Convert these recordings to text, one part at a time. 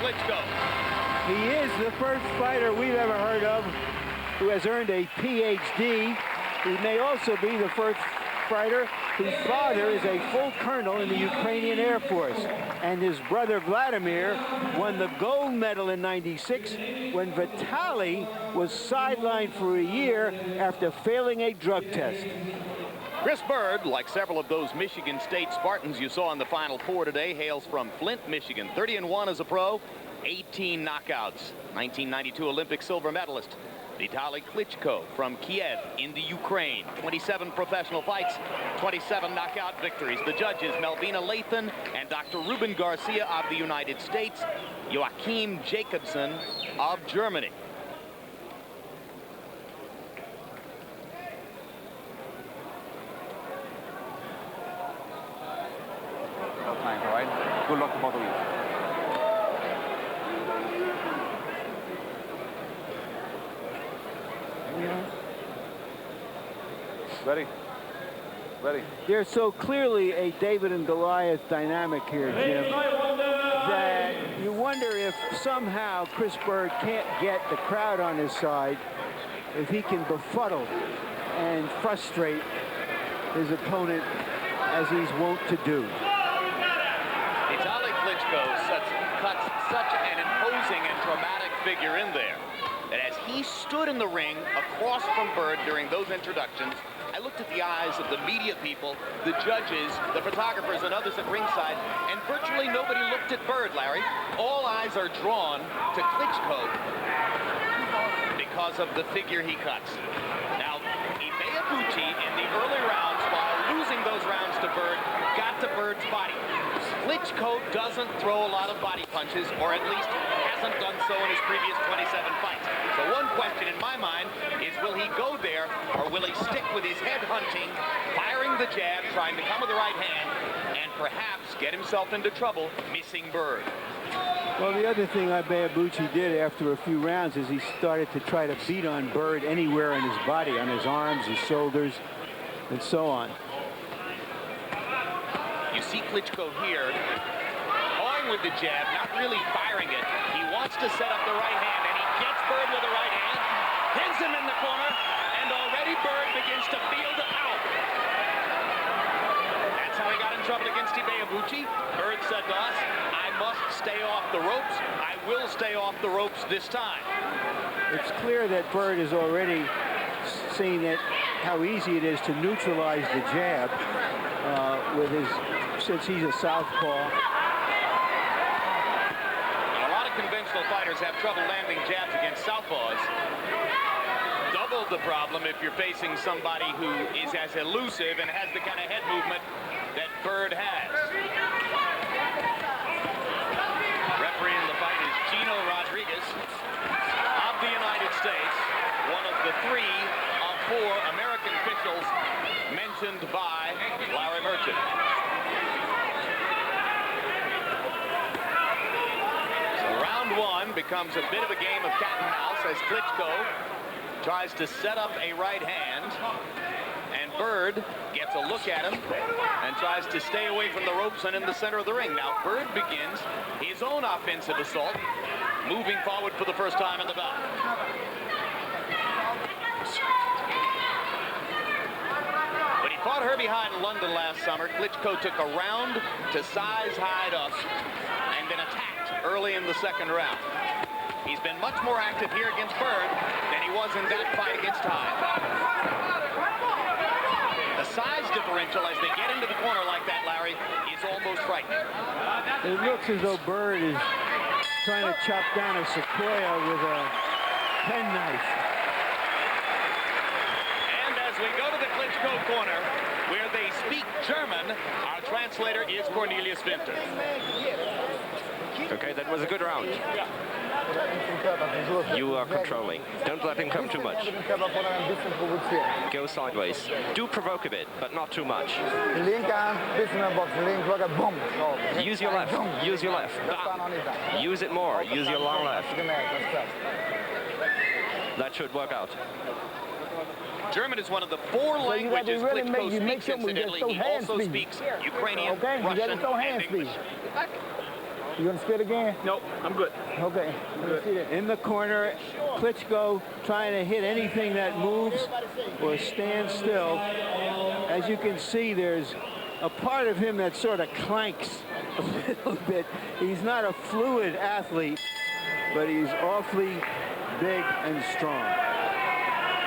Klitschko. He is the first fighter we've ever heard of who has earned a PhD. He may also be the first fighter whose father is a full colonel in the Ukrainian Air Force. And his brother Wladimir won the gold medal in '96 when Vitali was sidelined for a year after failing a drug test. Chris Byrd, like several of those Michigan State Spartans you saw in the Final Four today, hails from Flint, Michigan. 30-1 as a pro, 18 knockouts. 1992 Olympic silver medalist. Vitali Klitschko from Kiev in the Ukraine. 27 professional fights, 27 knockout victories. The judges, Melvina Lathan and Dr. Ruben Garcia of the United States, Joachim Jacobson of Germany. Good luck to both of you. Ready? Ready. There's so clearly a David and Goliath dynamic here, Jim, that you wonder if somehow Chris Byrd can't get the crowd on his side, if he can befuddle and frustrate his opponent as he's wont to do. Vitali Klitschko cuts such an imposing and dramatic figure in there that as he stood in the ring across from Byrd during those introductions, I looked at the eyes of the media people, the judges, the photographers, and others at ringside, and virtually nobody looked at Byrd, Larry. All eyes are drawn to Klitschko because of the figure he cuts. Now, Ibeabuchi in the early rounds, while losing those rounds to Byrd, got to Byrd's body. Klitschko doesn't throw a lot of body punches, or at least hasn't done so in his previous 27 fights. So one question in my mind is, will he go there, or will he stick with his head hunting, firing the jab, trying to come with the right hand, and perhaps get himself into trouble missing Byrd? Well, the other thing Ibeabuchi did after a few rounds is he started to try to beat on Byrd anywhere in his body, on his arms, his shoulders, and so on. You see Klitschko here, going with the jab, not really firing it. He wants to set up the right hand, and he gets Byrd with the right hand, pins him in the corner, and already Byrd begins to feel the power. That's how he got in trouble against Ibeabuchi. Byrd said to us, I must stay off the ropes. I will stay off the ropes this time. It's clear that Byrd has already seen how easy it is to neutralize the jab since he's a southpaw. A lot of conventional fighters have trouble landing jabs against southpaws. Double the problem if you're facing somebody who is as elusive and has the kind of head movement that Byrd has. Referee in the fight is Gino Rodriguez of the United States, one of the 3 of 4 American officials mentioned by Larry Merchant. So round 1 becomes a bit of a game of cat and mouse as Klitschko tries to set up a right hand, and Byrd gets a look at him and tries to stay away from the ropes and in the center of the ring. Now Byrd begins his own offensive assault, moving forward for the first time in the bout. When he fought Herbie Hyde in London last summer, Klitschko took a round to size Hyde up and then attacked early in the second round. He's been much more active here against Byrd than he was in that fight against Hyde. The size differential as they get into the corner like that, Larry, is almost frightening. It looks as though Byrd is trying to chop down a sequoia with a penknife. And as we go to the Klitschko corner, where they speak German, our translator is Cornelius Winter. Okay, that was a good round. You are controlling. Don't let him come too much. Go sideways. Do provoke a bit, but not too much. Use your left. Use your left. Use it more. Use your long left. That should work out. German is one of the 4 languages Klitschko speaks, incidentally. He also speaks Ukrainian, Russian, and English. You gonna spit again? Nope, I'm good. Okay. In the corner, Klitschko trying to hit anything that moves or stands still. As you can see, there's a part of him that sort of clanks a little bit. He's not a fluid athlete, but he's awfully big and strong.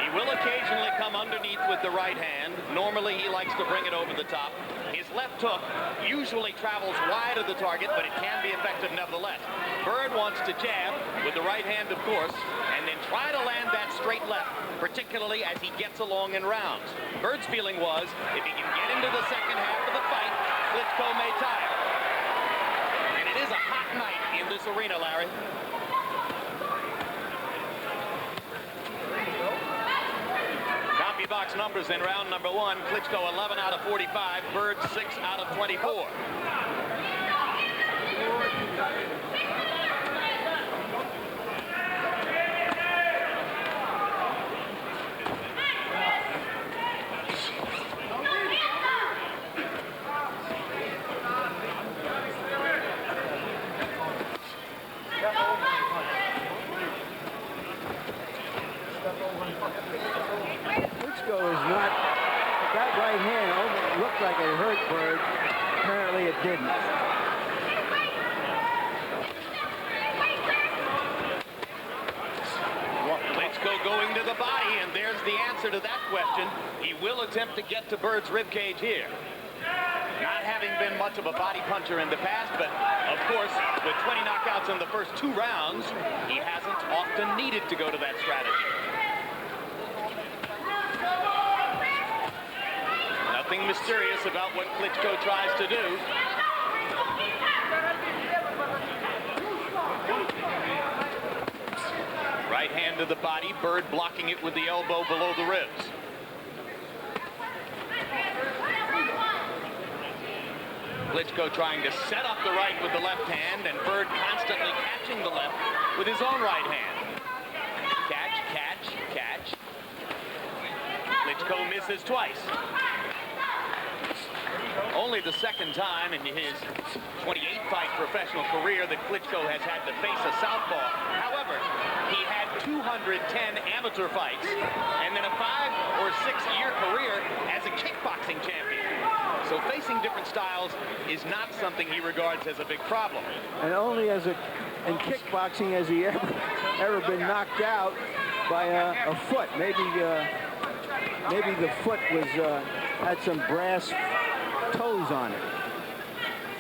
He will occasionally come underneath with the right hand. Normally, he likes to bring it over the top. His left hook usually travels wide of the target, but it can be effective nevertheless. Byrd wants to jab with the right hand, of course, and then try to land that straight left, particularly as he gets along in rounds. Byrd's feeling was, if he can get into the second half of the fight, Klitschko may tire. And it is a hot night in this arena, Larry. Box numbers in round number 1. Klitschko 11 out of 45. Byrd 6 out of 24. Klitschko is not, that right hand looked like it hurt Byrd. Apparently it didn't. Klitschko going to the body, and there's the answer to that question. He will attempt to get to Byrd's ribcage here. Not having been much of a body puncher in the past, but of course, with 20 knockouts in the first 2 rounds, he hasn't often needed to go to that strategy. Nothing mysterious about what Klitschko tries to do. Right hand to the body, Byrd blocking it with the elbow below the ribs. Klitschko trying to set up the right with the left hand, and Byrd constantly catching the left with his own right hand. Catch, catch, catch. Klitschko misses twice. Only the second time in his 28-fight professional career that Klitschko has had to face a southpaw. However, he had 210 amateur fights and then a 5- or 6-year career as a kickboxing champion. So facing different styles is not something he regards as a big problem. And only in kickboxing has he ever been knocked out by a foot. Maybe the foot was had some brass toes on it.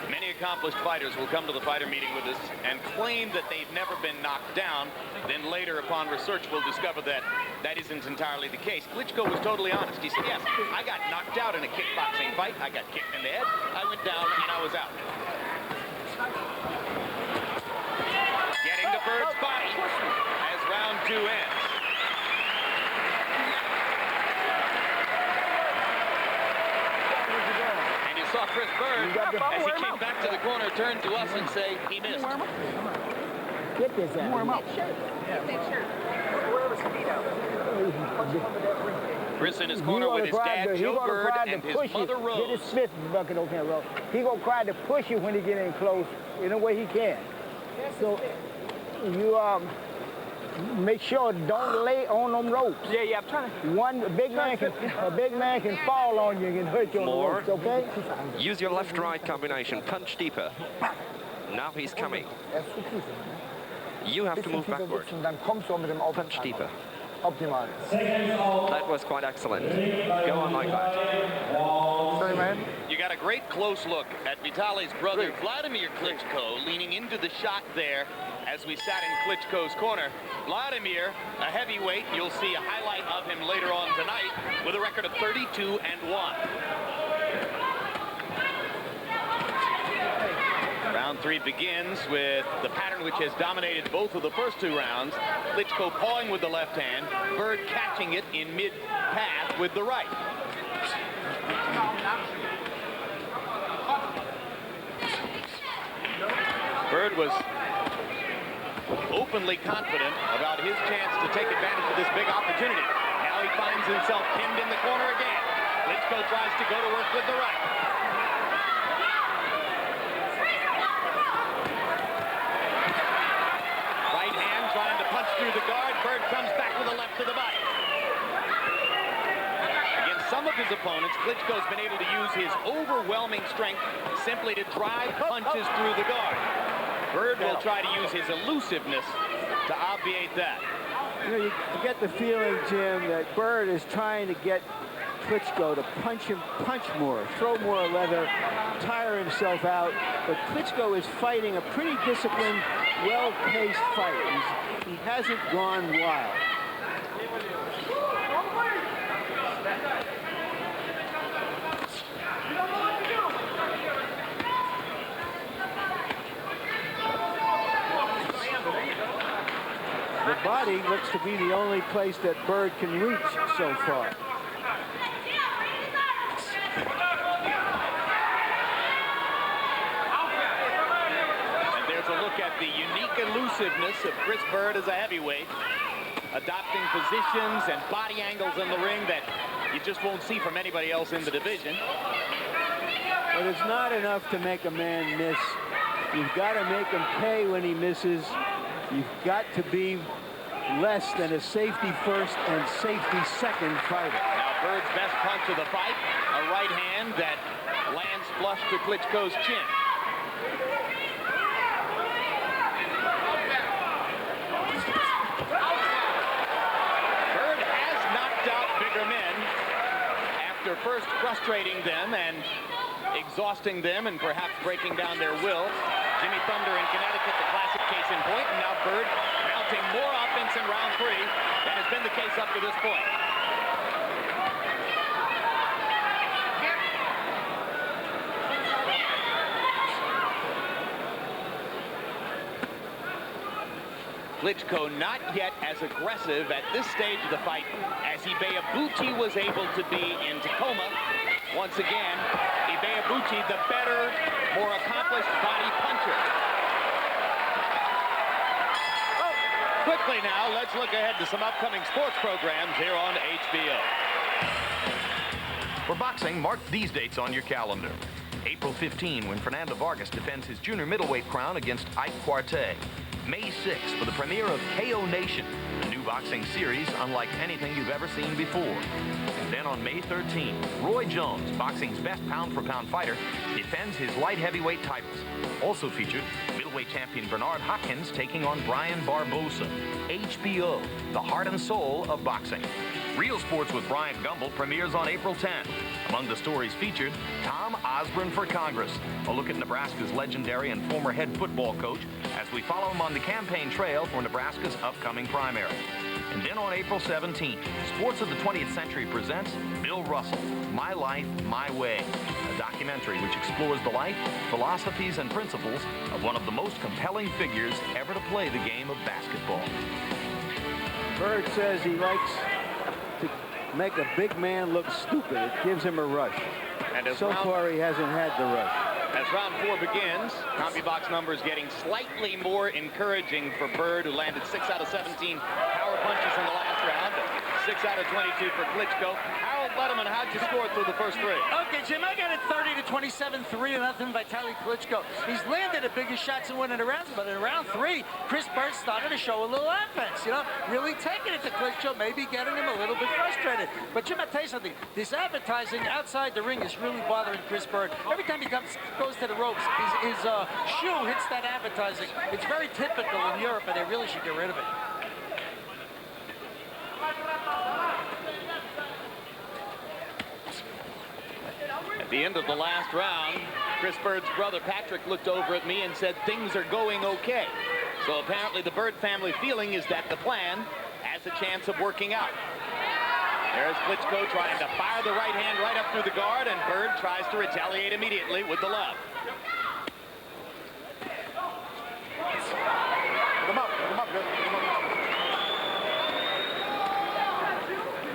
Many accomplished fighters will come to the fighter meeting with us and claim that they've never been knocked down. Then later, upon research, we'll discover that that isn't entirely the case. Klitschko was totally honest. He said, yes, I got knocked out in a kickboxing fight. I got kicked in the head. I went down and I was out. Getting to Byrd's body as round 2 ends. Saw Chris Byrd as he came back to the corner, turned to us and say he missed. Get this out. Warm up. Get that shirt. Chris in his corner with his dad, Joe Byrd, and his mother, Rose. Get his fist bucket over here, Rose. He gonna try to push you when he get in close in a way he can. So you make sure don't lay on them ropes. Yeah, I'm trying to. A big man can fall on you and can hurt you on the ropes, okay? Use your left-right combination. Punch deeper. Now he's coming. You have to move backward. Punch deeper. Optimal. That was quite excellent. Go on like that. Sorry, man. You got a great close look at Vitali's brother, Wladimir Klitschko, leaning into the shot there as we sat in Klitschko's corner. Wladimir, a heavyweight, you'll see a highlight of him later on tonight with a record of 32-1. Round 3 begins with the pattern which has dominated both of the first 2 rounds. Klitschko pawing with the left hand, Byrd catching it in mid-path with the right. Byrd was openly confident about his chance to take advantage of this big opportunity. Now he finds himself pinned in the corner again. Klitschko tries to go to work with the right. his opponents, Klitschko's been able to use his overwhelming strength simply to drive punches through the guard. Byrd will try to use his elusiveness to obviate that. You know, you get the feeling, Jim, that Byrd is trying to get Klitschko to punch more, throw more leather, tire himself out. But Klitschko is fighting a pretty disciplined, well-paced fight. He hasn't gone wild. The body looks to be the only place that Byrd can reach so far. And there's a look at the unique elusiveness of Chris Byrd as a heavyweight, adopting positions and body angles in the ring that you just won't see from anybody else in the division. But it's not enough to make a man miss. You've got to make him pay when he misses. You've got to be less than a safety first and safety second fighter. Now Byrd's best punch of the fight, a right hand that lands flush to Klitschko's chin. Byrd has knocked out bigger men after first frustrating them and exhausting them and perhaps breaking down their will. Jimmy Thunder in Connecticut, the classic case in point, and now Byrd mounting more offense in round 3 than has been the case up to this point. Klitschko not yet as aggressive at this stage of the fight as Ibeabuchi was able to be in Tacoma. Once again, Ibeabuchi, the better, more accomplished body puncher. Quickly now, let's look ahead to some upcoming sports programs here on HBO. For boxing, mark these dates on your calendar. April 15, when Fernando Vargas defends his junior middleweight crown against Ike Quartey. May 6th for the premiere of KO Nation, a new boxing series unlike anything you've ever seen before. And then on May 13th, Roy Jones, boxing's best pound-for-pound fighter, defends his light heavyweight titles. Also featured, middleweight champion Bernard Hopkins taking on Brian Barbosa. HBO, the heart and soul of boxing. Real Sports with Bryant Gumbel premieres on April 10th. Among the stories featured, Tom Osborne for Congress, a look at Nebraska's legendary and former head football coach as we follow him on the campaign trail for Nebraska's upcoming primary. And then on April 17th, Sports of the 20th Century presents Bill Russell, My Life, My Way, a documentary which explores the life, philosophies, and principles of one of the most compelling figures ever to play the game of basketball. Byrd says he likes to make a big man look stupid. It gives him a rush. And so far, he hasn't had the rush. As round 4 begins, CompuBox numbers getting slightly more encouraging for Byrd, who landed 6 out of 17 power punches in the last round. 6 out of 22 for Klitschko. Harold Wladimir, how'd you score through the first 3? Okay, Jim, I got it 30-27, 3-0 Vitali Klitschko. He's landed the biggest shots and winning the rounds, but in round 3, Chris Byrd started to show a little offense, you know, really taking it to Klitschko, maybe getting him a little bit frustrated. But Jim, I'll tell you something, this advertising outside the ring is really bothering Chris Byrd. Every time he goes to the ropes, his shoe hits that advertising. It's very typical in Europe, and they really should get rid of it. At the end of the last round, Chris Byrd's brother Patrick looked over at me and said things are going okay. So apparently the Byrd family feeling is that the plan has a chance of working out. There's Klitschko trying to fire the right hand right up through the guard, and Byrd tries to retaliate immediately with the left.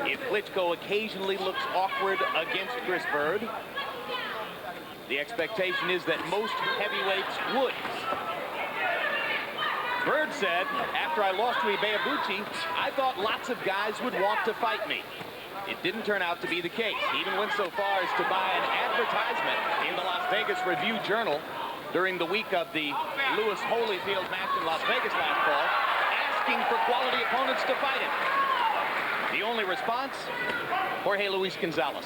If Klitschko occasionally looks awkward against Chris Byrd, the expectation is that most heavyweights would. Byrd said, after I lost to Ibeabuchi, I thought lots of guys would want to fight me. It didn't turn out to be the case. He even went so far as to buy an advertisement in the Las Vegas Review-Journal during the week of the Lewis Holyfield match in Las Vegas last fall, asking for quality opponents to fight him. The only response, Jorge Luis Gonzalez.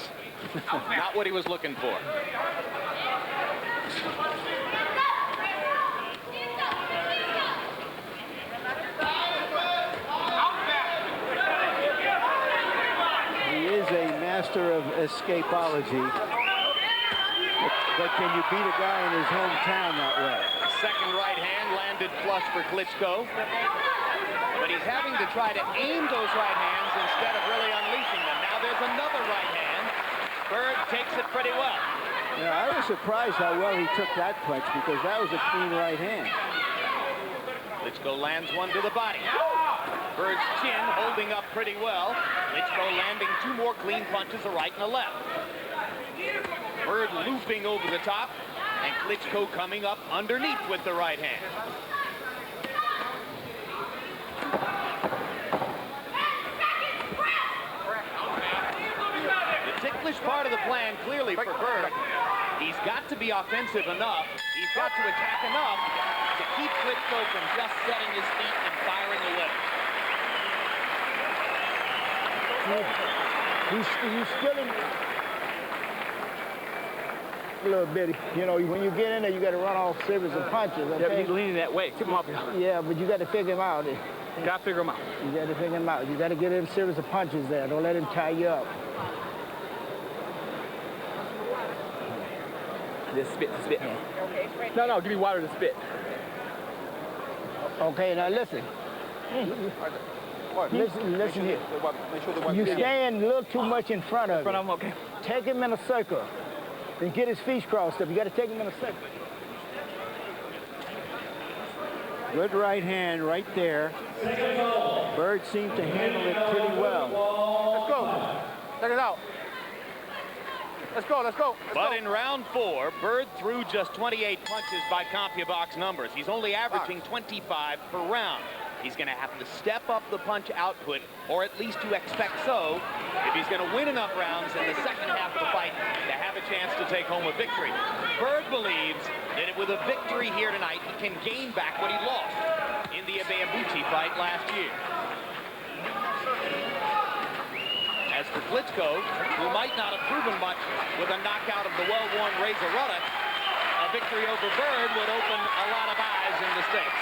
Not what he was looking for. He is a master of escapology. But can you beat a guy in his hometown that way? Second right hand landed flush for Klitschko. But he's having to try to aim those right hands instead of really unleashing them. Now there's another right hand. Byrd takes it pretty well. Yeah, I was surprised how well he took that punch because that was a clean right hand. Klitschko lands one to the body. Byrd's chin holding up pretty well. Klitschko landing two more clean punches, a right and a left. Byrd looping over the top, and Klitschko coming up underneath with the right hand. The ticklish part of the plan clearly for Byrd. He's got to be offensive enough. He's got to attack enough to keep Klitschko from just setting his feet and firing away. He's still in a little bit. You know, when you get in there, you got to run off series of punches. Okay? Yeah, he's leaning that way. Keep him up. Yeah, but you got to figure him out. Got to figure him out. You got to figure him out. You got to get in a series of punches there. Don't let him tie you up. Just spit, spit. No, give me water to spit. Okay, now listen. Listen here. You stand a little too much in front of him. Okay. Take him in a circle. Then get his feet crossed up. You got to take him in a circle. Good right hand right there. Byrd seemed to handle it pretty well. Let's go. Check it out. Let's go, let's go. But in round 4, Byrd threw just 28 punches by CompuBox numbers. He's only averaging 25 per round. He's going to have to step up the punch output, or at least you expect so, if he's going to win enough rounds in the second half of the fight to have a chance to take home a victory. Byrd believes that with a victory here tonight, he can gain back what he lost in the Abeabuchi fight last year. As for Klitschko, who might not have proven much with a knockout of the well-worn Razor Ruddock, a victory over Byrd would open a lot of eyes in the States.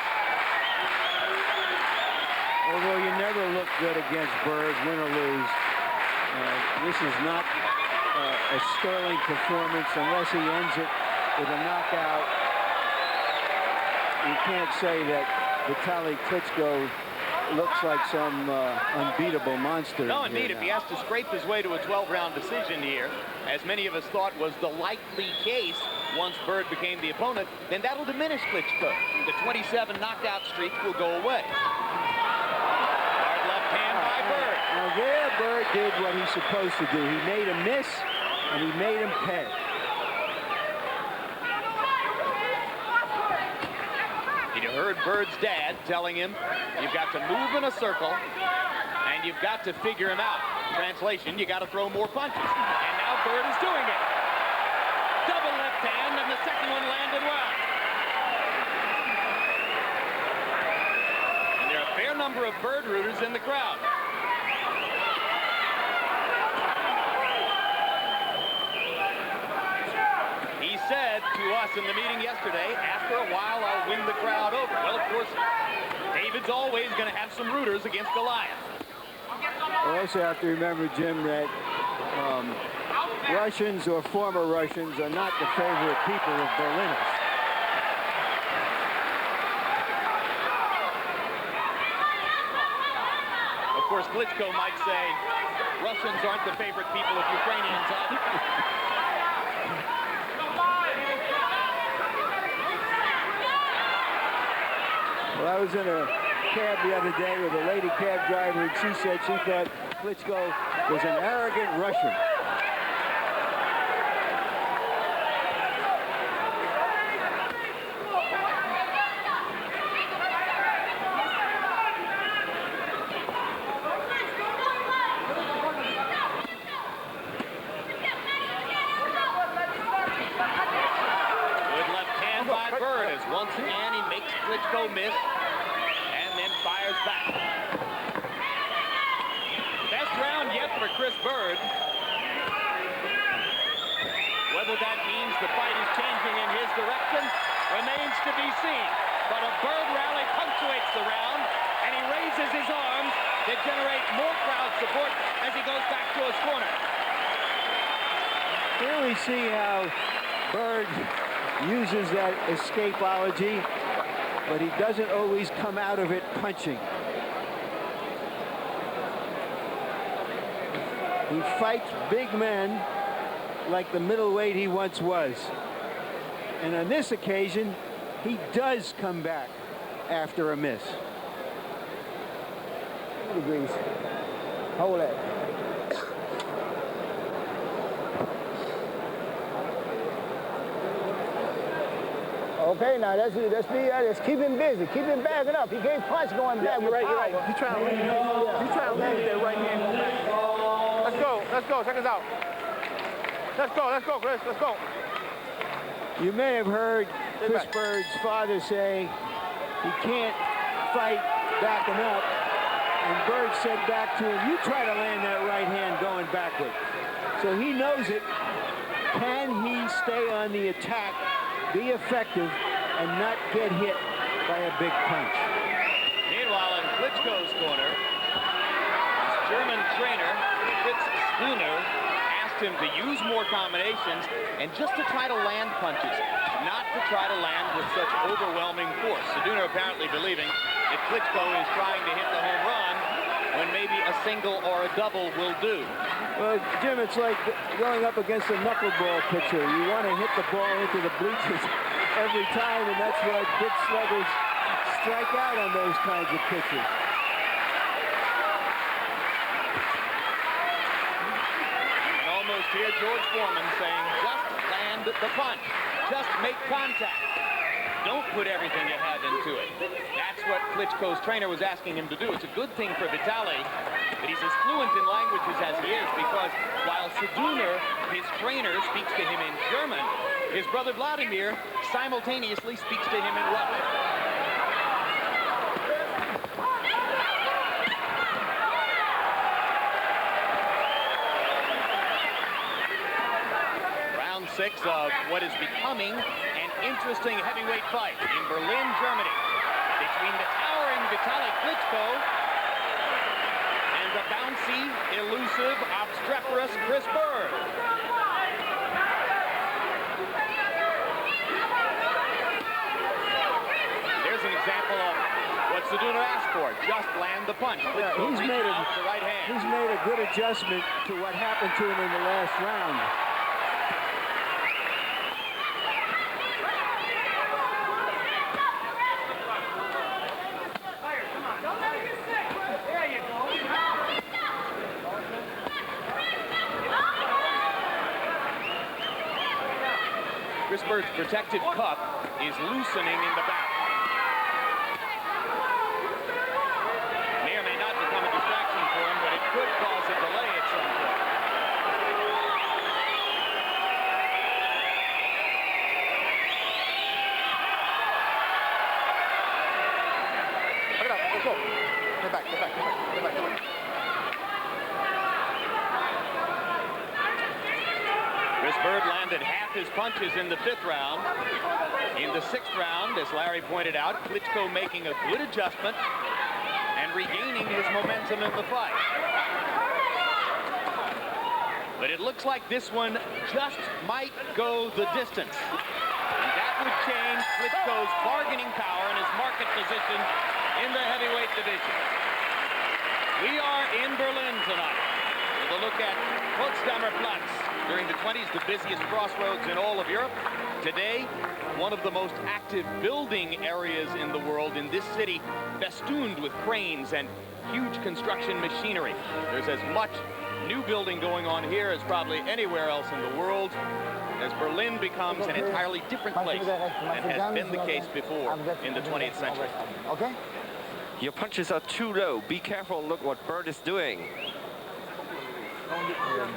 Although you never look good against Byrd, win or lose, this is not a sterling performance unless he ends it with a knockout. You can't say that Vitali Klitschko looks like some unbeatable monster. No, indeed, if he has to scrape his way to a 12-round decision here, as many of us thought was the likely case once Byrd became the opponent, then that'll diminish Klitschko. The 27 knockout streak will go away. Hard left hand by Byrd. Now there, Byrd did what he's supposed to do. He made him miss, and he made him pay. You heard Byrd's dad telling him, you've got to move in a circle, and you've got to figure him out. Translation, you got to throw more punches. And now Byrd is doing it. Double left hand, and the second one landed well. And there are a fair number of Byrd rooters in the crowd. He said to us in the meeting yesterday, after a while, I'll win the crowd over. Well, of course, David's always going to have some rooters against Goliath. You also have to remember, Jim, that Russians or former Russians are not the favorite people of Berliners. Of course, Klitschko might say, Russians aren't the favorite people of Ukrainians either. Well, I was in a cab the other day with a lady cab driver, and she said she thought Klitschko was an arrogant Russian. Good left hand by Byrd as once again he makes Klitschko miss and then fires back. Best round yet for Chris Byrd. Whether that means the fight is changing in his direction remains to be seen. But a Byrd rally punctuates the round, and he raises his arms to generate more crowd support as he goes back to his corner. Here we see how Byrd uses that escapology, but he doesn't always come out of it punching. He fights big men like the middleweight he once was. And on this occasion, he does come back after a miss. Degrees. Hold it. Okay, now let's keep him busy. Keep him backing up. He can't punch going back with You're power. right. He's trying to land with that right hand. Let's go. Check us out. Let's go, Chris. Let's go. You may have heard Chris Byrd's father say he can't fight backing up. And Byrd said back to him, you try to land that right hand going backward. So he knows it. Can he stay on the attack, be effective, and not get hit by a big punch? Meanwhile, in Klitschko's corner, his German trainer, Fritz Stuner, asked him to use more combinations and just to try to land punches, not to try to land with such overwhelming force. Stuner apparently believing that Klitschko is trying to hit the home run when maybe a single or a double will do. Well, Jim, it's like going up against a knuckleball pitcher. You want to hit the ball into the bleachers every time, and that's why big sluggers strike out on those kinds of pitches. Almost here, George Foreman saying, just land the punch. Just make contact. Don't put everything you have into it. That's what Klitschko's trainer was asking him to do. It's a good thing for Vitali that he's as fluent in languages as he is, because while Stuner, his trainer, speaks to him in German, his brother Wladimir simultaneously speaks to him in Russian. Round 6 of what is becoming an interesting heavyweight fight in Berlin, Germany, between the towering Vitali Klitschko and the bouncy, elusive, obstreperous Chris Byrd. There's an example of what Stuner asked for, just land the punch. He's made the right hand. He's made a good adjustment to what happened to him in the last round. Chris Byrd's protected cup is loosening in the back. May or may not become a distraction for him, but it could cause a delay at some point. Look it up. Let's go. Get back. Chris Byrd landed half his punches in the 5th round. In the 6th round, as Larry pointed out, Klitschko making a good adjustment and regaining his momentum in the fight. But it looks like this one just might go the distance. And that would change Klitschko's bargaining power and his market position in the heavyweight division. We are in Berlin tonight with a look at Potsdamer Platz. During the 20s, the busiest crossroads in all of Europe. Today, one of the most active building areas in the world in this city, festooned with cranes and huge construction machinery. There's as much new building going on here as probably anywhere else in the world, as Berlin becomes an entirely different place than has been the case before in the 20th century. Okay? Your punches are too low. Be careful. Look what Byrd is doing.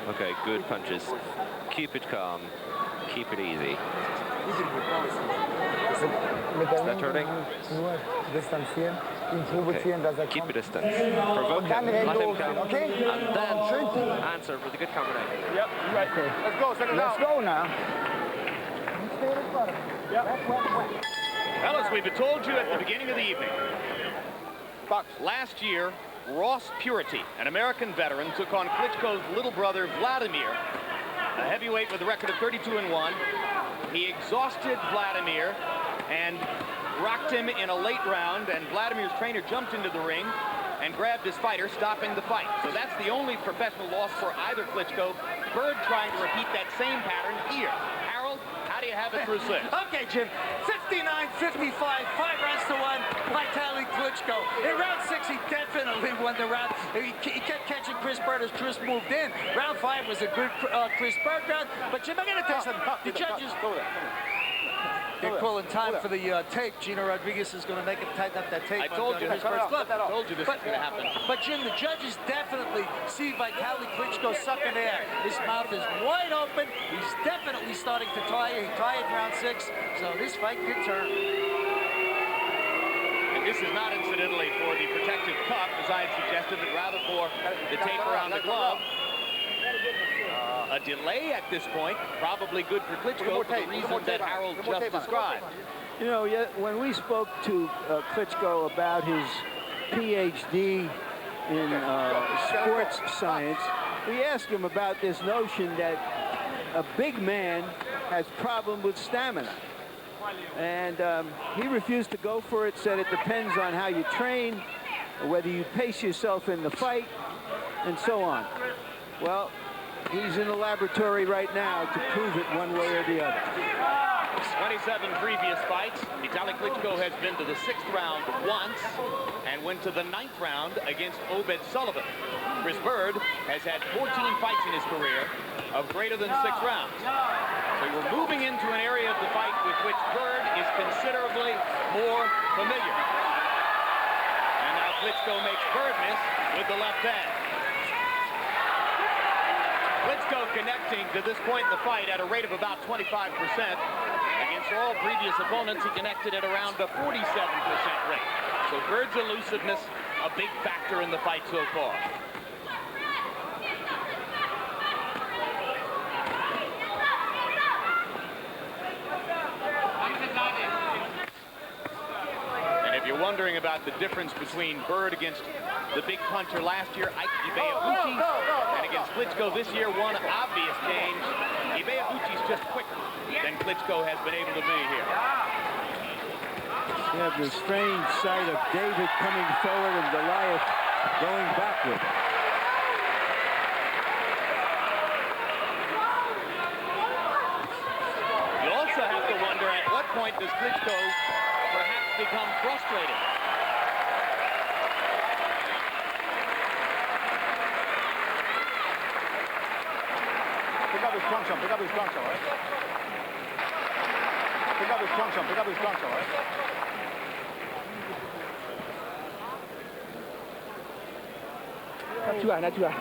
Okay, good punches. Keep it calm. Keep it easy. Is that hurting? Okay. Keep your distance. Provoke him. Let him come. Okay? And then answer with a good combination. Yep, you're right. Okay. Let's go, seconds out. Let's go now. Yep. Fellas, we've told you at the beginning of the evening. Box. Last year, Ross Purity, an American veteran, took on Klitschko's little brother, Wladimir, a heavyweight with a record of 32-1. He exhausted Wladimir and rocked him in a late round, and Vladimir's trainer jumped into the ring and grabbed his fighter, stopping the fight. So that's the only professional loss for either Klitschko. Byrd trying to repeat that same pattern here. Harold, how do you have it through 6? Okay, Jim. 59-55, 5 rounds to 1. Vitali Klitschko. In round 6, he definitely won the round. He kept catching Chris Byrd as Chris moved in. Round 5 was a good Chris Byrd round. But Jim, I got to tell you something. The judges. They're calling time for the tape. Gino Rodriguez is going to make him tighten up that tape. I told you Chris this. Bird's glove. I told you this was going to happen. But Jim, the judges definitely see Vitali Klitschko sucking air. His mouth is wide open. He's definitely starting to tire. He tired in round 6, so this fight could turn. And this is not incidentally for the protective cuff, as I had suggested, but rather for the tape around the glove. A delay at this point, probably good for Klitschko for the reasons that Harold just described. You know, when we spoke to Klitschko about his PhD in sports science, we asked him about this notion that a big man has problem with stamina. And he refused to go for it, said it depends on how you train, whether you pace yourself in the fight, and so on. Well, he's in the laboratory right now to prove it one way or the other. 27 previous fights. Vitali Klitschko has been to the 6th round once and went to the 9th round against Obed Sullivan. Chris Byrd has had 14 fights in his career of greater than 6 rounds. So we're moving into an area of the fight with which Byrd is considerably more familiar. And now Klitschko makes Byrd miss with the left hand. Klitschko connecting to this point in the fight at a rate of about 25%. Against all previous opponents, he connected at around a 47% rate. So Byrd's elusiveness, a big factor in the fight so far. And if you're wondering about the difference between Byrd against the big puncher last year, Ibeabuchi, and against Klitschko this year, one obvious change. Ibeabuchi's just quicker than Klitschko has been able to be here. You have the strange sight of David coming forward and Goliath going backward. You also have to wonder at what point does Klitschko perhaps become frustrated. Pick up his trunk shot, pick up his trunk shot, right? Pick up his trunk shot, pick up his trunk shot, right? Not too high, not too high.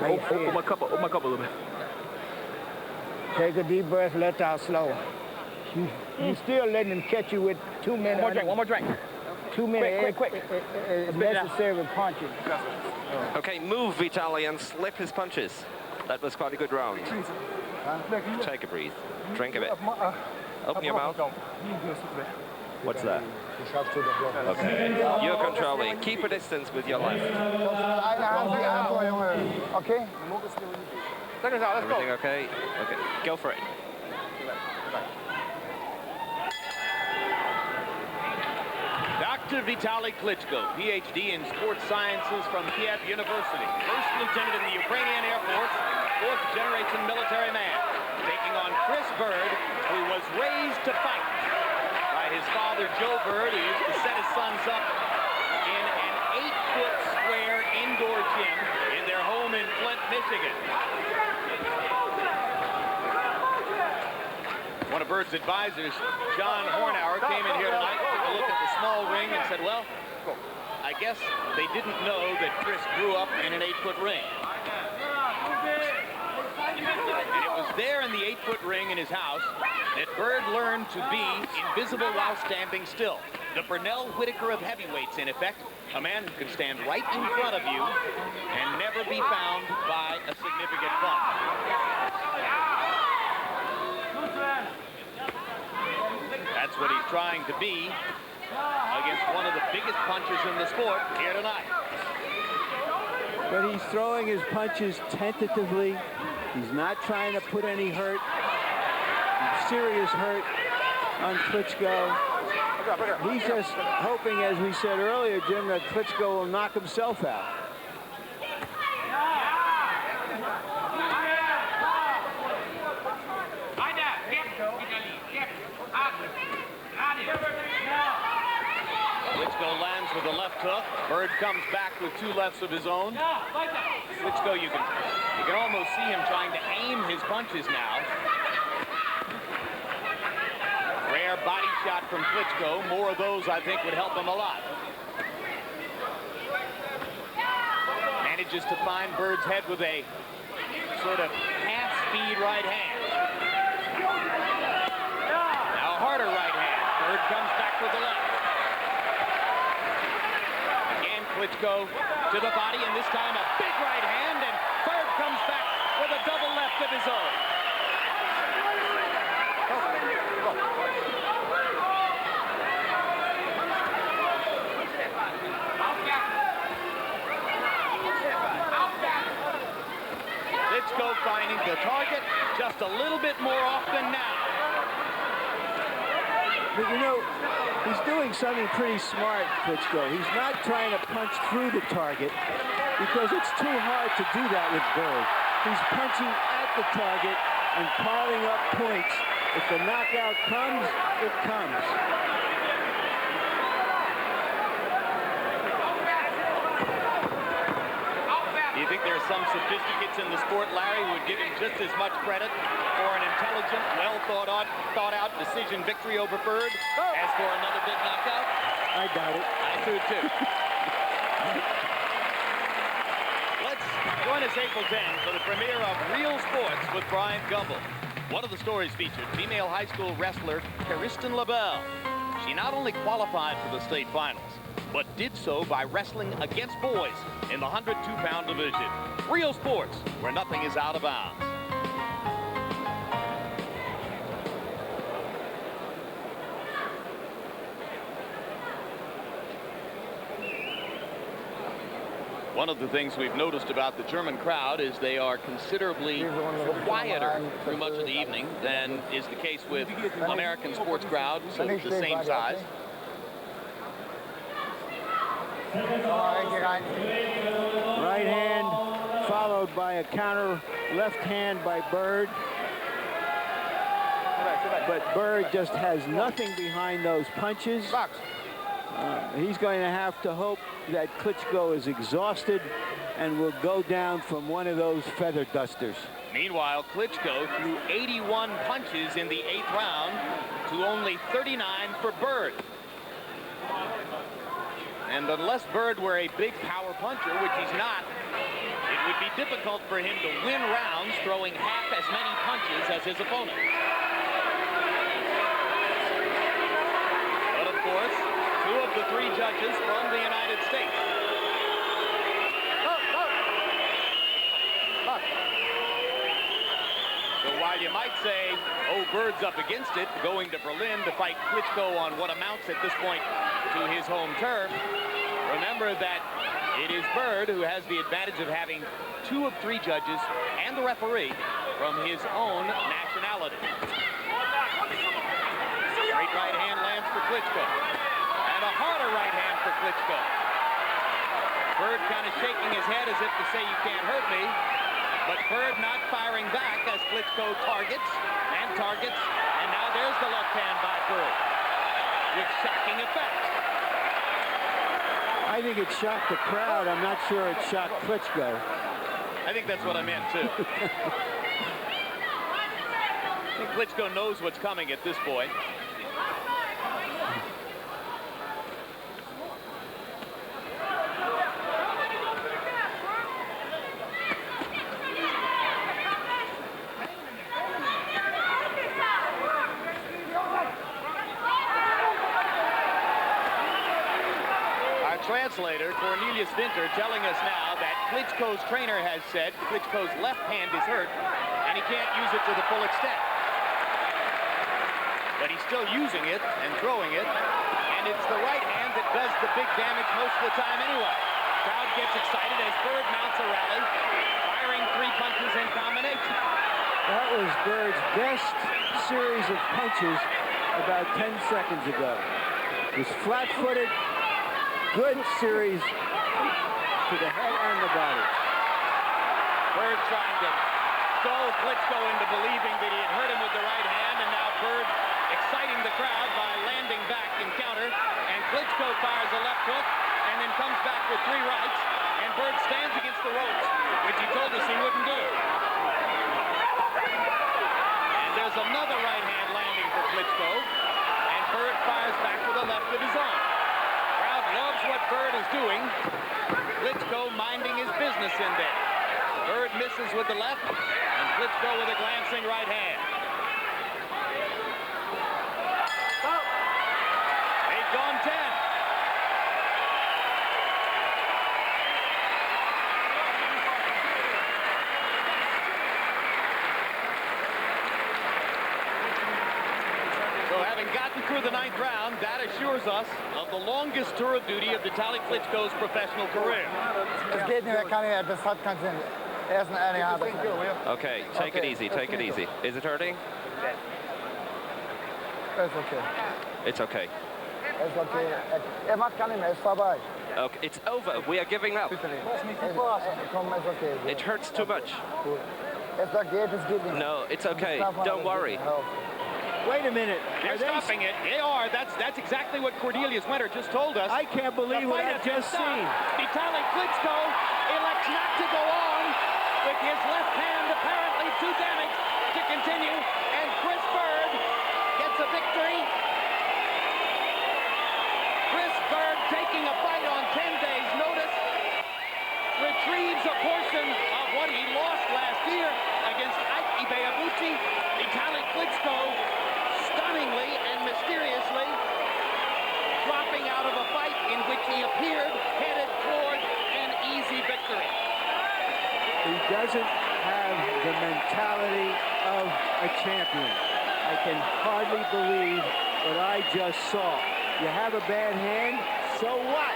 Open my cup a little bit. Take a deep breath, let out slow. You still letting him catch you with 2 minutes. One more drink. 2 minutes. Quick. Necessary punches. Okay, move Vitali and slip his punches. That was quite a good round. Take a breathe. Drink a bit. Open your mouth. What's that? Okay. You're controlling. Keep a distance with your left. Okay? Seconds out, let's go. Everything okay? Okay. Go for it. Dr. Vitali Klitschko, PhD in sports sciences from Kiev University. First lieutenant in the Ukrainian Air Force, 4th generation military man. Taking on Chris Byrd, who was raised to fight by his father, Joe Byrd, who used to set his sons up in an 8-foot square indoor gym in their home in Flint, Michigan. One of Byrd's advisors, John Hornauer, came in here tonight, took a look at the small ring and said, well, I guess they didn't know that Chris grew up in an 8-foot ring. And it was there in the 8-foot ring in his house that Byrd learned to be invisible while standing still. The Burnell Whitaker of heavyweights, in effect. A man who can stand right in front of you and never be found by a significant bump. That's what he's trying to be against one of the biggest punchers in the sport here tonight. But he's throwing his punches tentatively. He's not trying to put any serious hurt on Klitschko. He's just hoping, as we said earlier, Jim, that Klitschko will knock himself out. Klitschko lands with a left hook. Byrd comes back with 2 lefts of his own. Klitschko, you can almost see him trying to aim his punches now. Rare body shot from Klitschko. More of those, I think, would help him a lot. Manages to find Byrd's head with a sort of half-speed right hand. Now a harder right hand. Byrd comes back with the left. Again, Klitschko to the body, and this time a big right hand, and Byrd comes back with a double left of his own. Klitschko finding the target just a little bit more often now. But you know, he's doing something pretty smart, Klitschko. He's not trying to punch through the target because it's too hard to do that with Byrd. He's punching at the target and piling up points. If the knockout comes, it comes. Do you think there are some sophisticates in the sport, Larry, who would give him just as much credit for an intelligent, well-thought-out decision victory over Byrd as for another big knockout? I doubt it. I do, too. Let's join us April 10 for the premiere of Real Sports with Brian Gumbel. One of the stories featured female high school wrestler Kristen LaBelle. She not only qualified for the state finals, but did so by wrestling against boys in the 102-pound division. Real Sports, where nothing is out of bounds. One of the things we've noticed about the German crowd is they are considerably quieter through much of the evening than is the case with American sports crowds of the same size. Right hand followed by a counter left hand by Byrd. But Byrd just has nothing behind those punches. He's going to have to hope that Klitschko is exhausted and will go down from one of those feather dusters. Meanwhile, Klitschko threw 81 punches in the 8th round to only 39 for Byrd. And unless Byrd were a big power puncher, which he's not, it would be difficult for him to win rounds throwing half as many punches as his opponent. But of course, 2 of the 3 judges from the United States. So while you might say, oh, Byrd's up against it, going to Berlin to fight Klitschko on what amounts at this point to his home turf, remember that it is Byrd who has the advantage of having 2 of 3 judges and the referee from his own nationality. Straight right hand lands for Klitschko. And a harder right hand for Klitschko. Byrd kind of shaking his head as if to say, you can't hurt me. But Byrd not firing back as Klitschko targets and targets. And now there's the left hand by Byrd with shocking effect. I think it shocked the crowd. I'm not sure it shocked Klitschko. I think that's what I meant, too. I think Klitschko knows what's coming at this point. translator, Cornelius Winter, telling us now that Klitschko's trainer has said Klitschko's left hand is hurt and he can't use it to the full extent. But he's still using it and throwing it, and it's the right hand that does the big damage most of the time anyway. Crowd gets excited as Byrd mounts a rally, firing 3 punches in combination. That was Byrd's best series of punches about 10 seconds ago. It was flat-footed, good series to the head and the body. Byrd trying to dull Klitschko into believing that he had hurt him with the right hand, and now Byrd exciting the crowd by landing back in counter, and Klitschko fires a left hook and then comes back with 3 rights, and Byrd stands against the ropes, which he told us he wouldn't do. And there's another right hand landing for Klitschko, and Byrd fires back with a left of his own. Crowd loves what Byrd is doing. Klitschko minding his business in there. Byrd misses with the left, and Klitschko with a glancing right hand. They've gone 10. So having gotten through the 9th round, that assures us of the longest tour of duty of Vitali Klitschko's professional career. Es geht nicht, kann nicht, das hat keinen Sinn. Okay, take it easy, take it easy. Is it hurting? It's okay. It's okay. It's okay. Macht gar nicht mehr, ist vorbei. Okay, it's over. We are giving up. Komm, ist okay. It hurts too much. Es geht nicht. No, it's okay. Don't worry. Wait a minute. They're stopping it. They are. That's exactly what Cornelius Winter just told us. I can't believe what I've just seen. Vitali Klitschko elects not to go on with his left hand apparently too damaged to continue, and Chris Byrd gets a victory. Chris Byrd taking a fight on 10 days' notice, retrieves a portion of what he lost last year against Ike Ibeabuchi. Vitali Klitschko stunningly and mysteriously dropping out of a fight in which he appeared headed toward an easy victory. He doesn't have the mentality of a champion. I can hardly believe what I just saw. You have a bad hand, so what?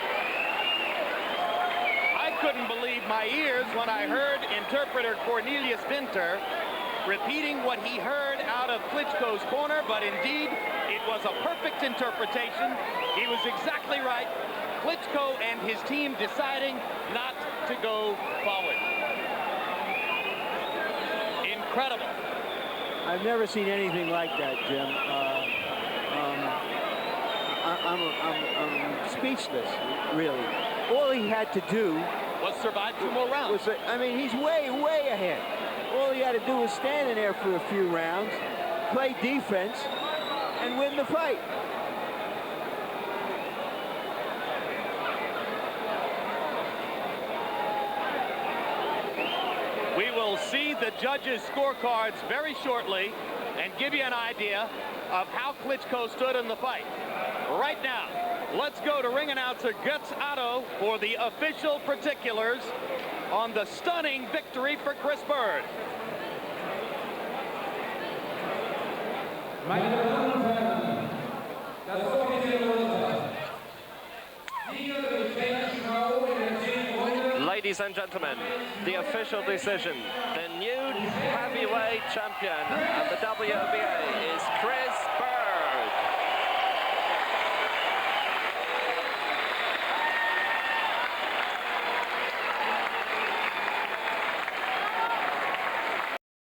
I couldn't believe my ears when I heard interpreter Cornelius Winter repeating what he heard out of Klitschko's corner, but indeed, it was a perfect interpretation. He was exactly right. Klitschko and his team deciding not to go forward. Incredible. I've never seen anything like that, Jim. I'm speechless, really. All he had to do was survive 2 more rounds. I mean, he's way, way ahead. All he had to do was stand in there for a few rounds, play defense, and win the fight. We will see the judges' scorecards very shortly and give you an idea of how Klitschko stood in the fight. Right now, let's go to ring announcer Guts Otto for the official particulars on the stunning victory for Chris Byrd. Ladies and gentlemen, the official decision. The new heavyweight champion of the WBA is Chris